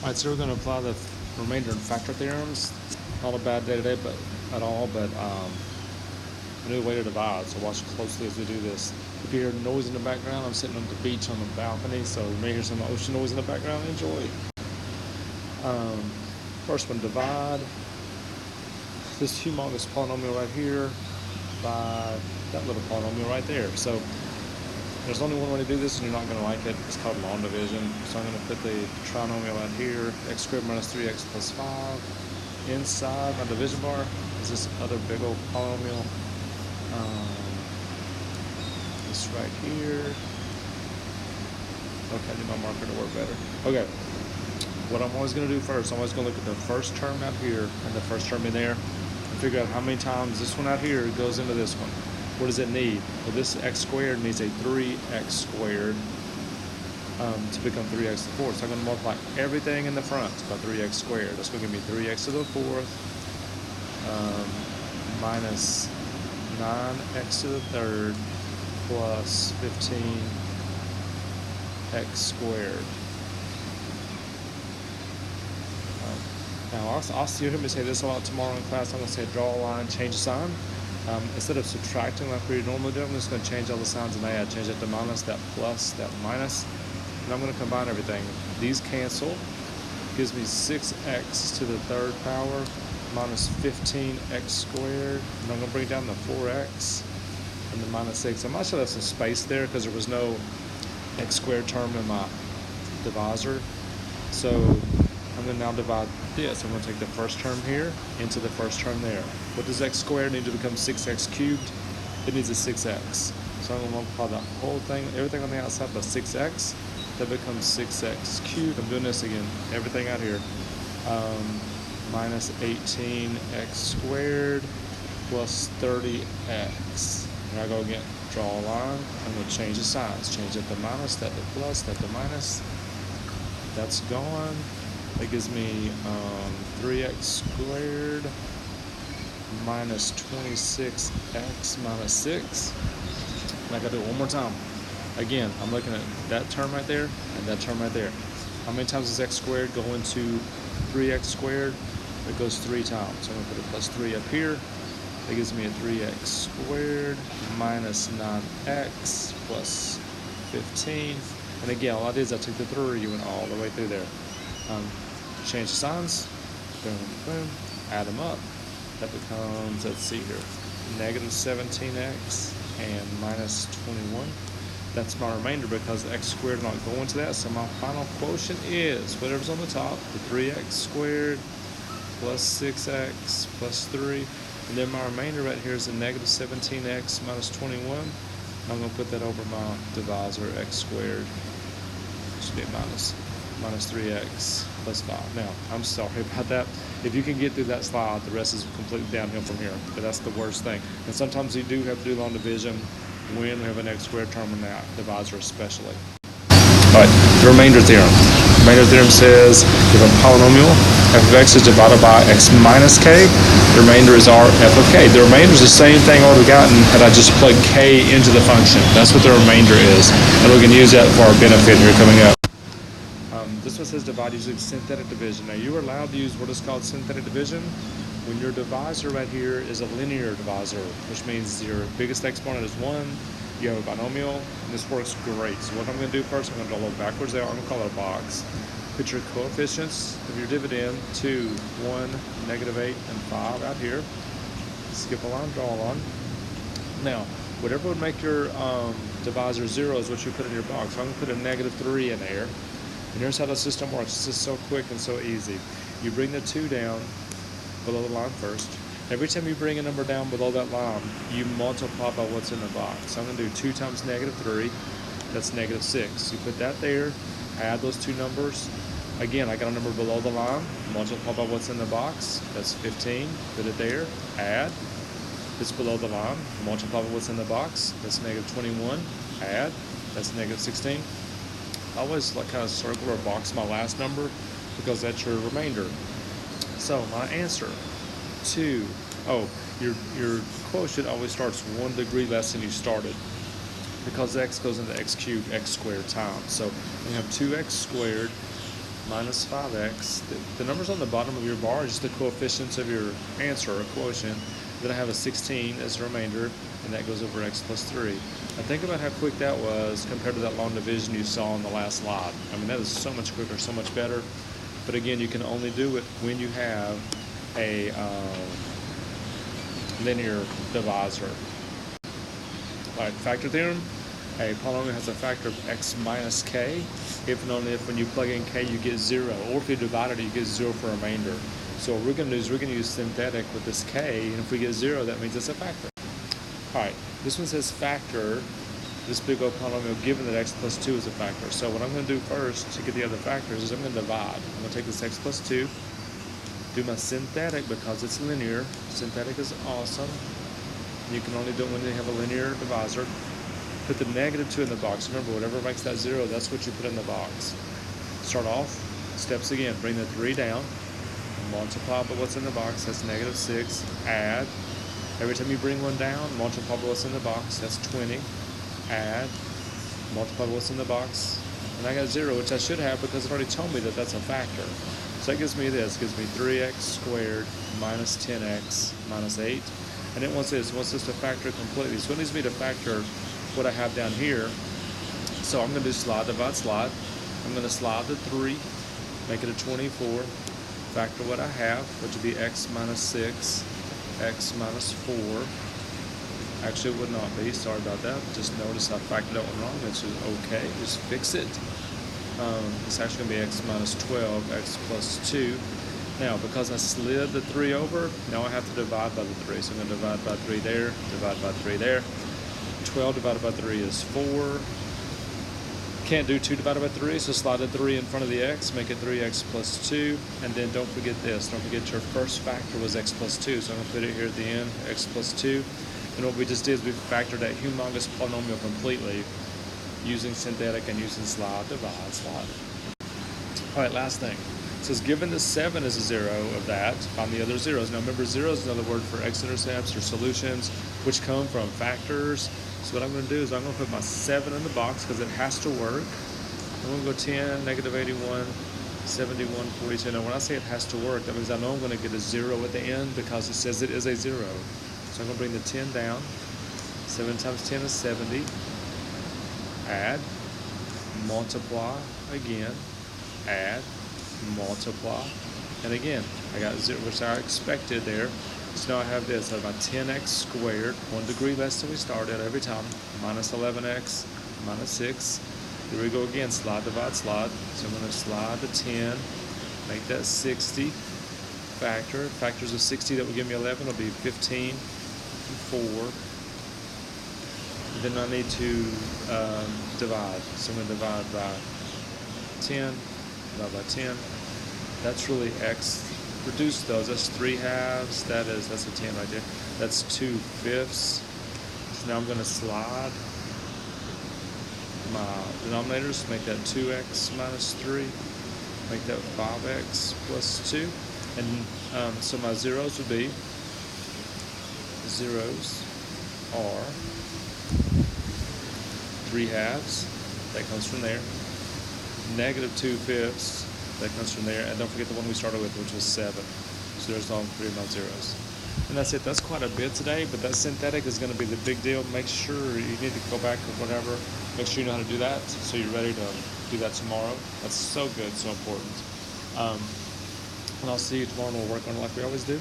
Alright, so we're going to apply the remainder and factor theorems. Not a bad day today, but at all, but a new way to divide. So watch closely as we do this. If you hear noise in the background, I'm sitting on the beach on the balcony, so you may hear some ocean noise in the background. Enjoy. First one, divide this humongous polynomial right here by that little polynomial right there. So there's only one way to do this, and you're not going to like it. It's called long division. So I'm going to put the trinomial out here, x squared minus 3x plus 5. Inside my division bar is this other big old polynomial. This right here. Okay, I need my marker to work better. Okay, what I'm always going to do first, I'm always going to look at the first term out here and the first term in there and figure out how many times this one out here goes into this one. What does it need? Well, this x squared needs a 3x squared to become 3x to the 4th. So I'm going to multiply everything in the front by 3x squared. That's going to give me 3x to the 4th minus 9x to the 3rd plus 15x squared. Now, I'll see you hear me say this a lot tomorrow in class. I'm going to say draw a line, change the sign. Instead of subtracting like we normally do, I'm just going to change all the signs and add. Change that to minus, that plus, that minus. And I'm going to combine everything. These cancel. Gives me 6x to the 3rd power minus 15x squared. And I'm going to bring down the 4x and the minus 6. I might should have some space there because there was no x squared term in my divisor. So I'm going to now divide this. I'm going to take the first term here into the first term there. What does x squared need to become 6x cubed? It needs a 6x. So I'm going to multiply the whole thing, everything on the outside by 6x. That becomes 6x cubed. I'm doing this again, everything out here. Minus 18x squared plus 30x. Here I go again. Draw a line. I'm going to change the signs. Change that to minus, that to plus, that to minus. That's gone. That gives me 3x squared minus 26x minus 6. And I gotta do it one more time. Again, I'm looking at that term right there and that term right there. How many times does x squared go into 3x squared? It goes 3 times. So I'm gonna put a plus 3 up here. That gives me a 3x squared minus 9x plus 15. And again, all I did is I took the 3 and went all the way through there. Change the signs, boom, boom, add them up. That becomes, let's see here, negative 17x and minus 21. That's my remainder because the x squared is not going to that. So my final quotient is whatever's on the top, the 3x squared plus 6x plus 3. And then my remainder right here is the negative 17x minus 21. I'm going to put that over my divisor, x squared. Should be minus 3x plus 5. Now, I'm sorry about that. If you can get through that slide, the rest is completely downhill from here. But that's the worst thing. And sometimes you do have to do long division when we have an x squared term in that divisor especially. All right, the remainder theorem. The remainder theorem says if a polynomial f of x is divided by x minus k, the remainder is r f of k. The remainder is the same thing I would have gotten had I just plugged k into the function. That's what the remainder is. And we can use that for our benefit here coming up. This one says divide using synthetic division. Now you are allowed to use what is called synthetic division when your divisor right here is a linear divisor, which means your biggest exponent is 1, you have a binomial, and this works great. So what I'm going to do first, I'm going to go a little backwards there. I'm going to call it a box. Put your coefficients of your dividend 2, 1, negative 8, and 5 out here. Skip a line, draw a line. Now, whatever would make your divisor 0 is what you put in your box. So I'm going to put a negative 3 in there. And here's how the system works. It's just so quick and so easy. You bring the 2 down below the line first. Every time you bring a number down below that line, you multiply by what's in the box. So I'm going to do 2 times negative 3. That's negative 6. You put that there, add those 2 numbers. Again, I got a number below the line, multiply by what's in the box. That's 15. Put it there, add. It's below the line, multiply by what's in the box. That's negative 21. Add. That's negative 16. I always kind of circle or box my last number because that's your remainder. So my answer, 2. Your quotient always starts 1 degree less than you started because x goes into x cubed, x squared times. So we have 2x squared minus 5x. The numbers on the bottom of your bar are just the coefficients of your answer, or quotient. Then I have a 16 as a remainder, and that goes over x plus 3. Now think about how quick that was compared to that long division you saw on the last slide. I mean, that is so much quicker, so much better. But again, you can only do it when you have a linear divisor. All right, factor theorem. A polynomial has a factor of x minus k, if and only if when you plug in k you get 0, or if you divide it you get 0 for a remainder. So what we're going to do is we're going to use synthetic with this k, and if we get 0, that means it's a factor. All right, this one says factor this big old polynomial given that x plus 2 is a factor. So what I'm going to do first to get the other factors is I'm going to divide. I'm going to take this x plus 2, do my synthetic because it's linear. Synthetic is awesome. You can only do it when you have a linear divisor. Put the negative 2 in the box. Remember, whatever makes that 0, that's what you put in the box. Start off, steps again. Bring the 3 down. Multiply by what's in the box. That's negative 6. Add. Every time you bring one down, multiply by what's in the box. That's 20. Add. Multiply by what's in the box. And I got 0, which I should have because it already told me that that's a factor. So that gives me this. It gives me 3x squared minus 10x minus 8. And it wants this. It wants this to factor completely. So it needs me to factor what I have down here. So I'm going to do slide, divide, slide. I'm going to slide the 3, make it a 24, factor what I have, which would be x minus 6, x minus 4. Actually, it would not be. Sorry about that. Just notice I factored that one wrong. It's just okay. Just fix it. It's actually going to be x minus 12, x plus 2. Now, because I slid the 3 over, now I have to divide by the 3. So I'm going to divide by 3 there, divide by 3 there. 12 divided by 3 is 4. Can't do 2 divided by 3, so slide the 3 in front of the x, make it 3x plus 2. And then don't forget this. Don't forget your first factor was x plus 2. So I'm going to put it here at the end, x plus 2. And what we just did is we factored that humongous polynomial completely using synthetic and using slide, divide, slide. All right, last thing. It says given the 7 is a 0 of that, find the other zeros. Now remember, 0 is another word for x-intercepts or solutions, which come from factors. So what I'm going to do is I'm going to put my 7 in the box because it has to work. I'm going to go 10, negative 81, 71, 42. Now when I say it has to work, that means I know I'm going to get a 0 at the end because it says it is a 0. So I'm going to bring the 10 down. 7 times 10 is 70. Add, multiply again, add, multiply, and again, I got 0, which I expected there. So now I have this, I have my 10x squared, 1 degree less than we started every time, minus 11x, minus 6. Here we go again, slide, divide, slide. So I'm going to slide the 10, make that 60, factor. Factors of 60 that will give me 11 will be 15, 4. Then I need to divide. So I'm going to divide by 10, divide by 10. That's really x. Reduce those. That's 3 halves. That's a 10 right there. That's 2 fifths. So now I'm going to slide my denominators. Make that 2x minus 3. Make that 5x plus 2. And so my zeros would be, zeros are 3 halves. That comes from there. Negative 2 fifths. That comes from there. And don't forget the one we started with, which was 7. So there's all 3 of my zeros. And that's it. That's quite a bit today, but that synthetic is going to be the big deal. Make sure you need to go back or whatever. Make sure you know how to do that so you're ready to do that tomorrow. That's so good, so important. And I'll see you tomorrow and we'll work on it like we always do.